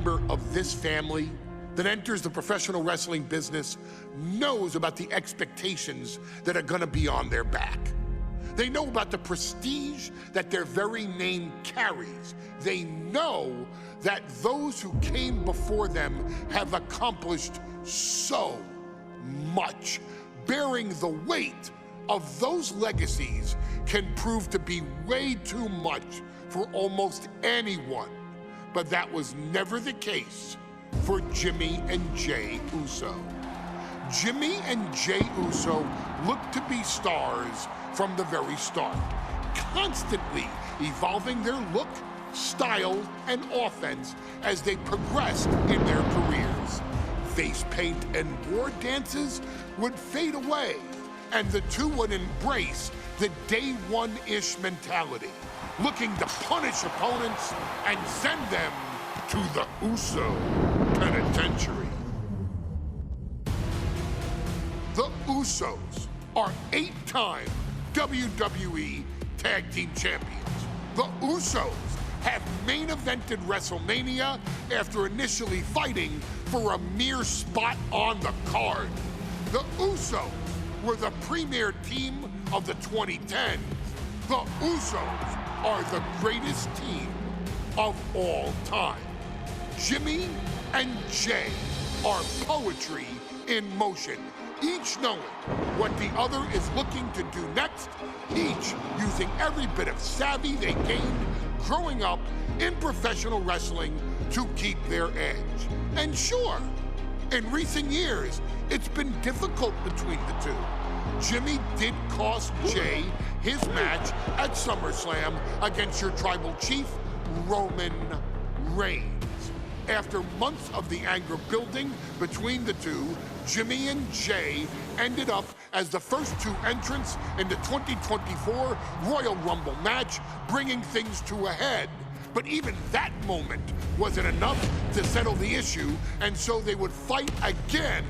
member of this family that enters the professional wrestling business knows about the expectations that are gonna be on their back. They know about the prestige that their very name carries. They know that those who came before them have accomplished so much. Bearing the weight of those legacies can prove to be way too much for almost anyone. But that was never the case for Jimmy and Jey Uso. Jimmy and Jey Uso looked to be stars from the very start, constantly evolving their look, style, and offense as they progressed in their careers. Face paint and war dances would fade away, and the two would embrace the day one-ish mentality, looking to punish opponents and send them to the Uso penitentiary. The Usos are 8-time WWE Tag Team Champions. The Usos have main evented WrestleMania after initially fighting for a mere spot on the card. The Usos were the premier team of the 2010s. The Usos are the greatest team of all time. Jimmy and Jey are poetry in motion, each knowing what the other is looking to do next, each using every bit of savvy they gained growing up in professional wrestling to keep their edge. And sure, in recent years, it's been difficult between the two. Jimmy did cost Jey his match at SummerSlam against your tribal chief, Roman Reigns. After months of the anger building between the two, Jimmy and Jey ended up as the first two entrants in the 2024 Royal Rumble match, bringing things to a head. But even that moment wasn't enough to settle the issue, and so they would fight again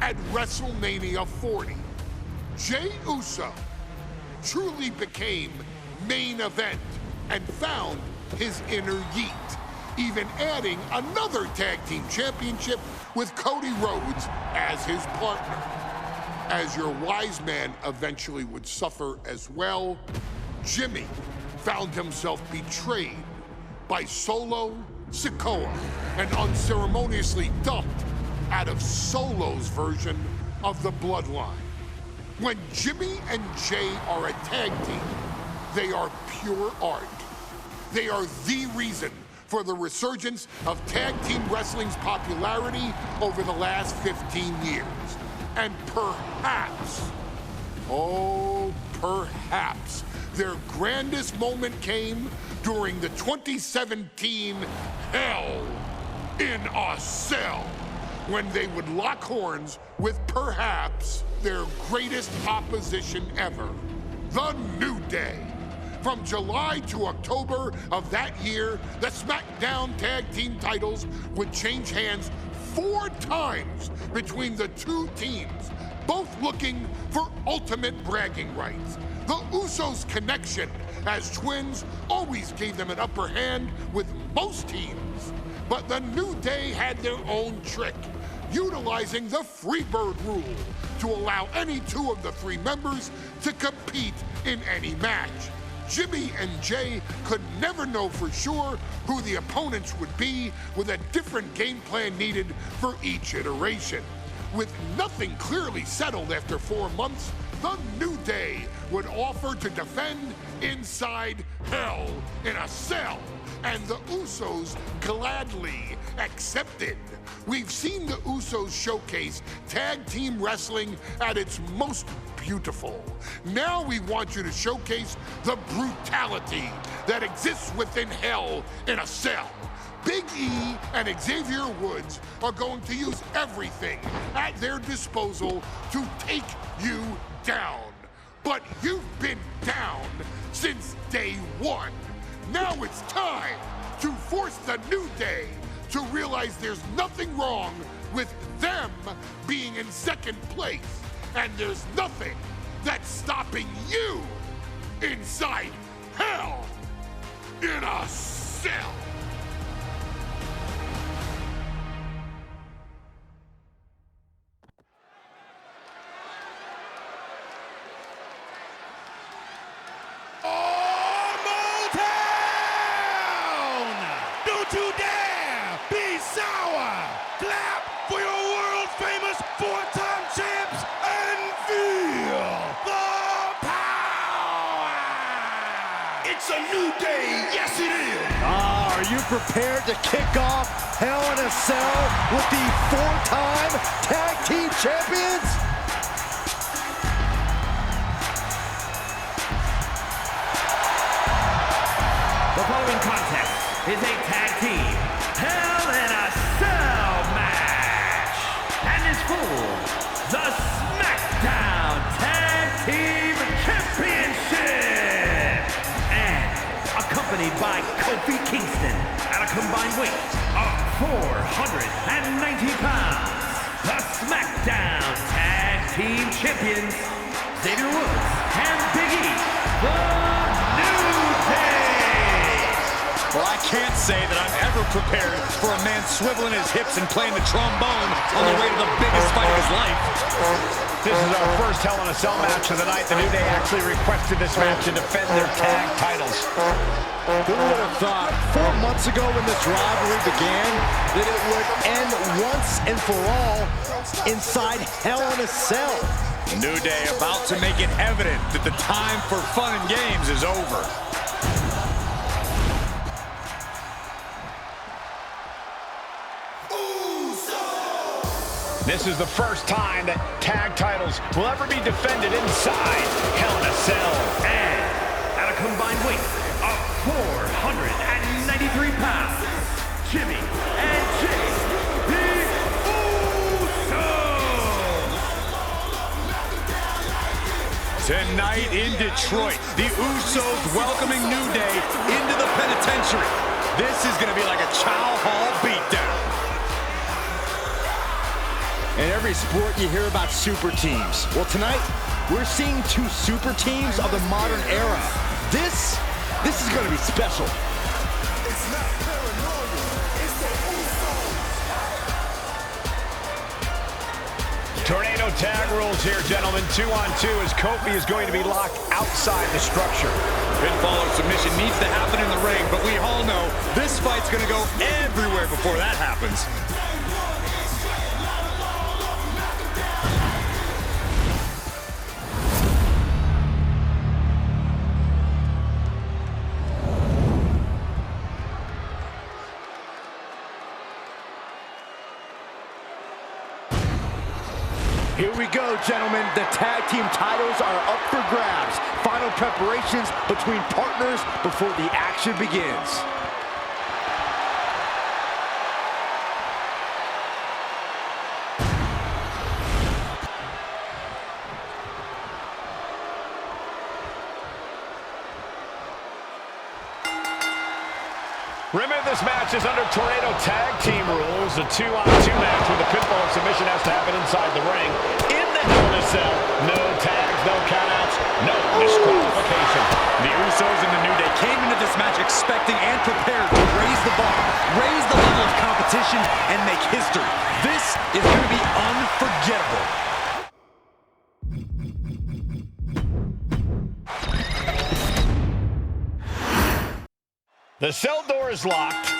at WrestleMania 40. Jey Uso truly became main event and found his inner yeet, even adding another tag team championship with Cody Rhodes as his partner. As your wise man eventually would suffer as well, Jimmy found himself betrayed by Solo Sikoa and unceremoniously dumped out of Solo's version of the Bloodline. When Jimmy and Jey are a tag team, they are pure art. They are the reason for the resurgence of tag team wrestling's popularity over the last 15 years. And perhaps, oh, perhaps, their grandest moment came during the 2017 Hell in a Cell, when they would lock horns with perhaps their greatest opposition ever, The New Day. From July to October of that year, the SmackDown Tag Team titles would change hands 4 times between the two teams, both looking for ultimate bragging rights. The Usos' connection as twins always gave them an upper hand with most teams. But the New Day had their own trick, utilizing the Freebird rule to allow any 2 of the 3 members to compete in any match. Jimmy and Jey could never know for sure who the opponents would be, with a different game plan needed for each iteration. With nothing clearly settled after 4 months, the New Day would offer to defend inside Hell in a Cell, and the Usos gladly accepted. We've seen the Usos showcase tag team wrestling at its most beautiful. Now we want you to showcase the brutality that exists within Hell in a Cell. Big E and Xavier Woods are going to use everything at their disposal to take you down. But you've been down since day one. Now it's time to force the New Day to realize there's nothing wrong with them being in second place, and there's nothing that's stopping you inside Hell in a Cell. prepared to kick off Hell in a Cell with the 4-time Tag Team Champions. The following contest is a tag team Hell in a Cell match and is for the SmackDown Tag Team Championship, and accompanied by Kofi Kingston at a combined weight of 490 pounds, the SmackDown Tag Team Champions, Xavier Woods and Big E, the New Day. Well, I can't say that I'm ever prepared for a man swiveling his hips and playing the trombone on the way to the biggest fight of his life. This is our first Hell in a Cell match of the night. The New Day actually requested this match to defend their tag titles. Who would have thought 4 months ago when this rivalry began that it would end once and for all inside Hell in a Cell? New Day about to make it evident that the time for fun and games is over. This is the first time that tag titles will ever be defended inside Hell in a Cell. And at a combined weight of 493 pounds, Jimmy and Jay, the Usos. Tonight in Detroit, the Usos welcoming New Day into the penitentiary. This is going to be like a Chow Hall beatdown. In every sport, you hear about super teams. Well, tonight, we're seeing 2 super teams of the modern era. This is going to be special. Tornado tag rules here, gentlemen. 2-on-2 as Kofi is going to be locked outside the structure. Pinfall or submission needs to happen in the ring, but we all know this fight's going to go everywhere before that happens. Here we go, gentlemen. The tag team titles are up for grabs. Final preparations between partners before the action begins. Remember, this match is under Tornado tag team rules. A 2-on-2 match with a pinfall and submission has to happen inside the ring. In the Hell in a Cell, no tags, no countouts, no disqualification. The Usos and the New Day came into this match expecting and prepared to raise the bar, raise the level of competition, and make history. This is going to be unforgettable. The cell door is locked.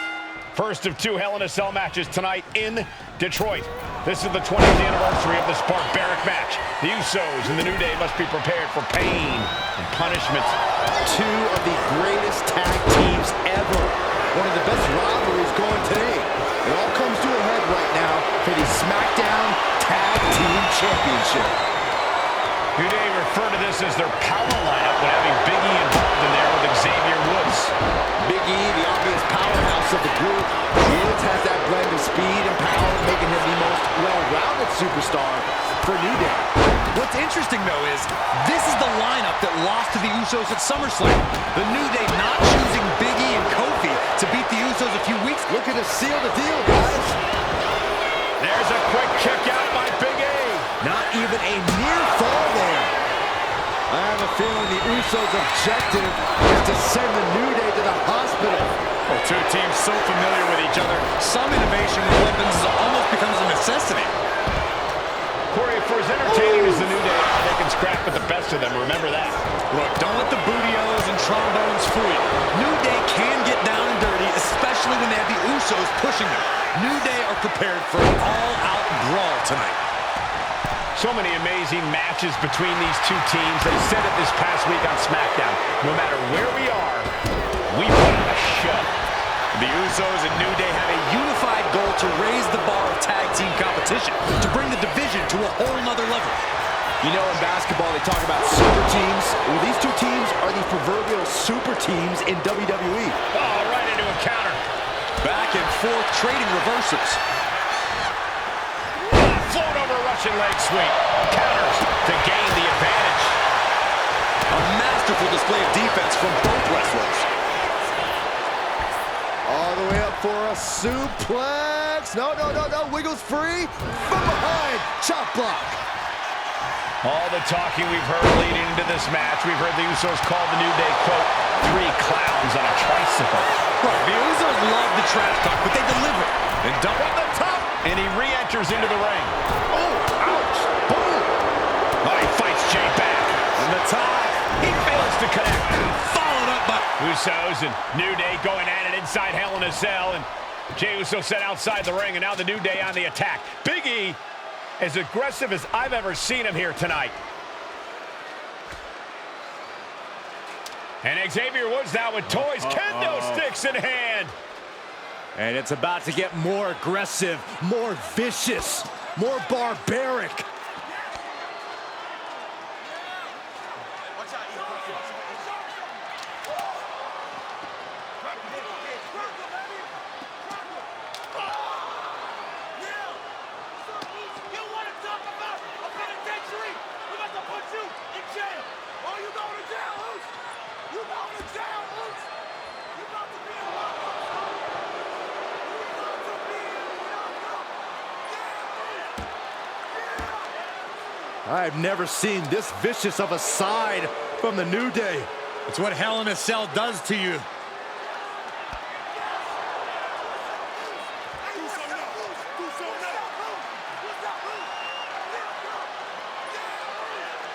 First of 2 Hell in a Cell matches tonight in Detroit. This is the 20th anniversary of this barbaric match. The Usos and the New Day must be prepared for pain and punishment. 2 of the greatest tag teams ever. One of the best rivalries going today. It all comes to a head right now for the SmackDown Tag Team Championship. New Day refer to this as their power lineup when having Big E involved in there with Xavier Woods. Big E, the obvious powerhouse of the group. Woods has that blend of speed and power, making him the most well-rounded superstar for New Day. What's interesting, though, is this is the lineup that lost to the Usos at SummerSlam. The New Day not choosing Big E and Kofi to beat the Usos a few weeks ago. Looking to seal the deal, guys. There's a quick kick out by Big E. Not even a near fall there. I have a feeling the Usos' objective is to send the New Day to the hospital. Well, 2 teams so familiar with each other, some innovation with weapons almost becomes a necessity. Corey, for as entertaining as the New Day are, they can scrap with the best of them. Remember that. Look, don't let the booty-os and trombones fool you. New Day can get down and dirty, especially when they have the Usos pushing them. New Day are prepared for an all-out brawl tonight. So many amazing matches between these 2 teams. They said it this past week on SmackDown. No matter where we are, we put on a show. The Usos and New Day have a unified goal to raise the bar of tag team competition, to bring the division to a whole nother level. You know, in basketball, they talk about super teams. Well, these two teams are the proverbial super teams in WWE. Oh, right into a counter. Back and forth, trading reversals. Float over Russian leg sweep. Counters to gain the advantage. A masterful display of defense from both wrestlers. All the way up for a suplex. No. Wiggles free. From behind. Chop block. All the talking we've heard leading into this match, we've heard the Usos call the New Day, quote, 3 clowns on a tricycle. Right, the Usos love the trash talk, but they deliver. And dump on the top, and he re-enters into the ring. Oh, ouch. Boom. Oh, he fights Jay back. And the tie. He fails to connect. Followed up by Usos and New Day going at it inside Hell in a Cell, and Jey Uso set outside the ring, and now the New Day on the attack. Big E, as aggressive as I've ever seen him here tonight. And Xavier Woods now with toys, kendo sticks in hand. And it's about to get more aggressive, more vicious, more barbaric. I've never seen this vicious of a side from the New Day. It's what Hell in a Cell does to you.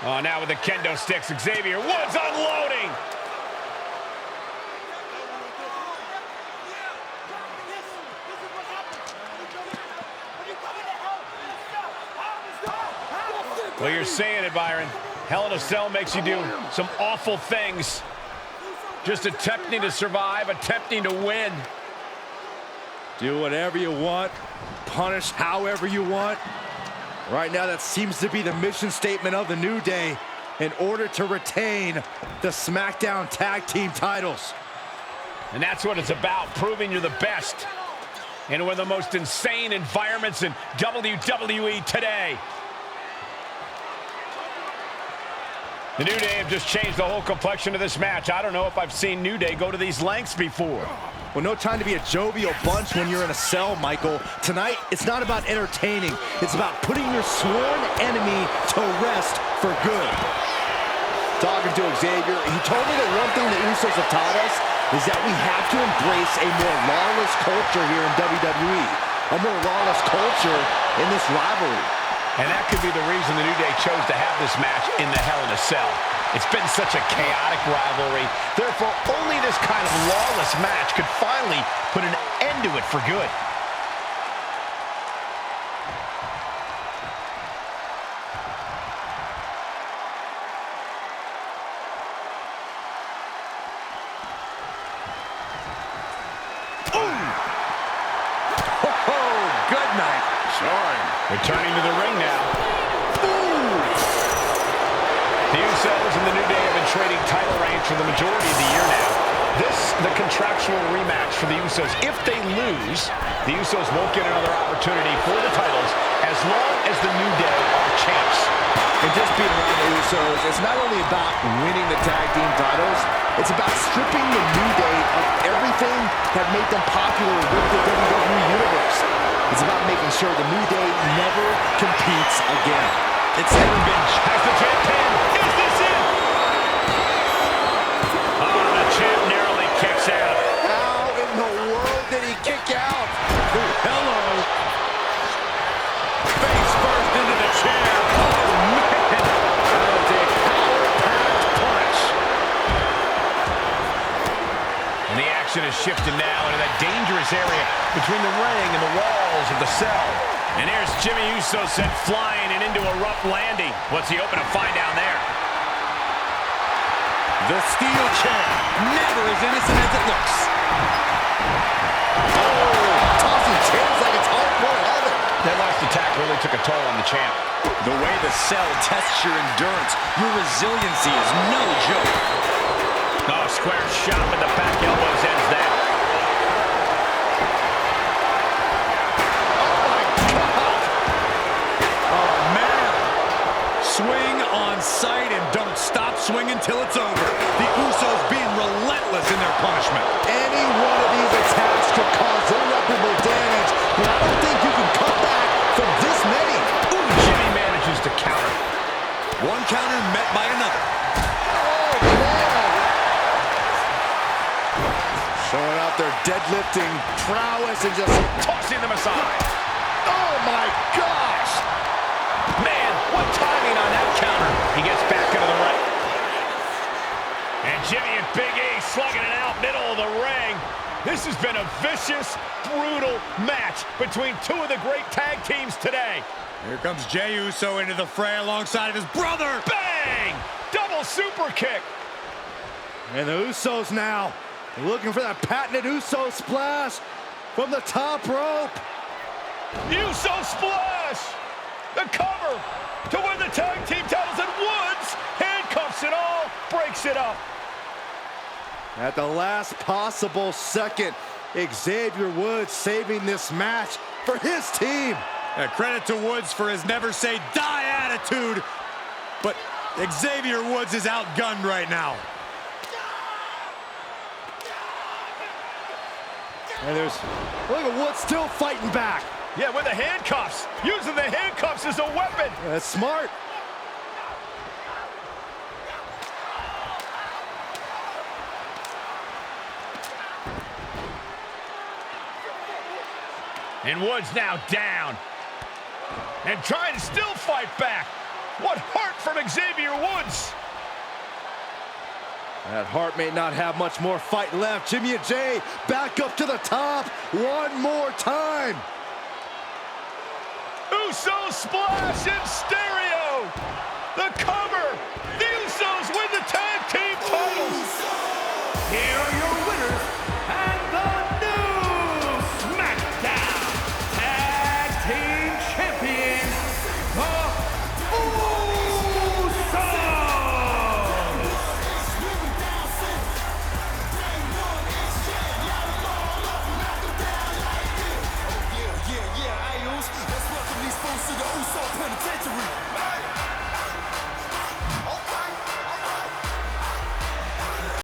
Oh, now with the kendo sticks, Xavier Woods unloading. Well, you're saying it, Byron. Hell in a Cell makes you do some awful things. Just attempting to survive, attempting to win. Do whatever you want, punish however you want. Right now, that seems to be the mission statement of the New Day in order to retain the SmackDown Tag Team titles. And that's what it's about, proving you're the best in one of the most insane environments in WWE today. The New Day have just changed the whole complexion of this match. I don't know if I've seen New Day go to these lengths before. Well, no time to be a jovial bunch when you're in a cell, Michael. Tonight, it's not about entertaining. It's about putting your sworn enemy to rest for good. Talking to Xavier, he told me that one thing the Usos have taught us is that we have to embrace a more lawless culture here in WWE. A more lawless culture in this rivalry. And that could be the reason the New Day chose to have this match in the Hell in a Cell. It's been such a chaotic rivalry. Therefore, only this kind of lawless match could finally put an end to it for good. Good night. Returning to the ring now. The Usos and the New Day have been trading title reigns for the majority of the year now. This, the contractual rematch for the Usos. If they lose, the Usos won't get another opportunity for the titles as long as the New Day are champs. And just being around the Usos, it's not only about winning the tag team titles, it's about stripping the New Day of everything that made them popular with the WWE Universe. It's about making sure the New Day never competes again. It's never been. Has the champ pinned? Is this it? Oh, the champ narrowly kicks out. How in the world did he kick out? Hello. Face first into the chair. Oh, man. That was a power-packed punch. And the action is shifting now into that dangerous area between the ring and the walls of the cell. And here's Jimmy Uso sent flying and into a rough landing. What's he hoping to find down there? The steel chair, never as innocent as it looks. Tossing chairs like it's hardcore heaven. That last attack really took a toll on the champ. The way the cell tests your endurance, your resiliency is no joke. Oh, square shot with the back elbows ends that. Oh, my God. Oh, man. Swing on sight and don't stop swinging till it's over. The Usos being relentless in their punishment. Any one of these attacks could cause irreparable damage, but I don't think you can come back from this many. Ooh, Jimmy manages to counter. One counter met by another. Oh, man. Showing out their deadlifting prowess and just Tossing them aside. oh my gosh! Man, what timing on that counter. He gets back into the ring. And Jimmy and Big E slugging it out middle of the ring. This has been a vicious, brutal match between two of the great tag teams today. Here comes Jey Uso into the fray alongside of his brother. Bang! Double super kick. And the Usos now looking for that patented Uso splash from the top rope. Uso splash. The cover to win the tag team titles, and Woods handcuffs it all, breaks it up. At the last possible second, Xavier Woods saving this match for his team. Credit to Woods for his never say die attitude, but Xavier Woods is outgunned right now. And look at Woods still fighting back. Yeah, with the handcuffs. Using the handcuffs as a weapon. That's smart. And Woods now down. And trying to still fight back. What heart from Xavier Woods. That heart may not have much more fight left. Jimmy and Jey back up to the top one more time. Uso splash in stereo. The cover. The Usos win the tag team titles. Here are your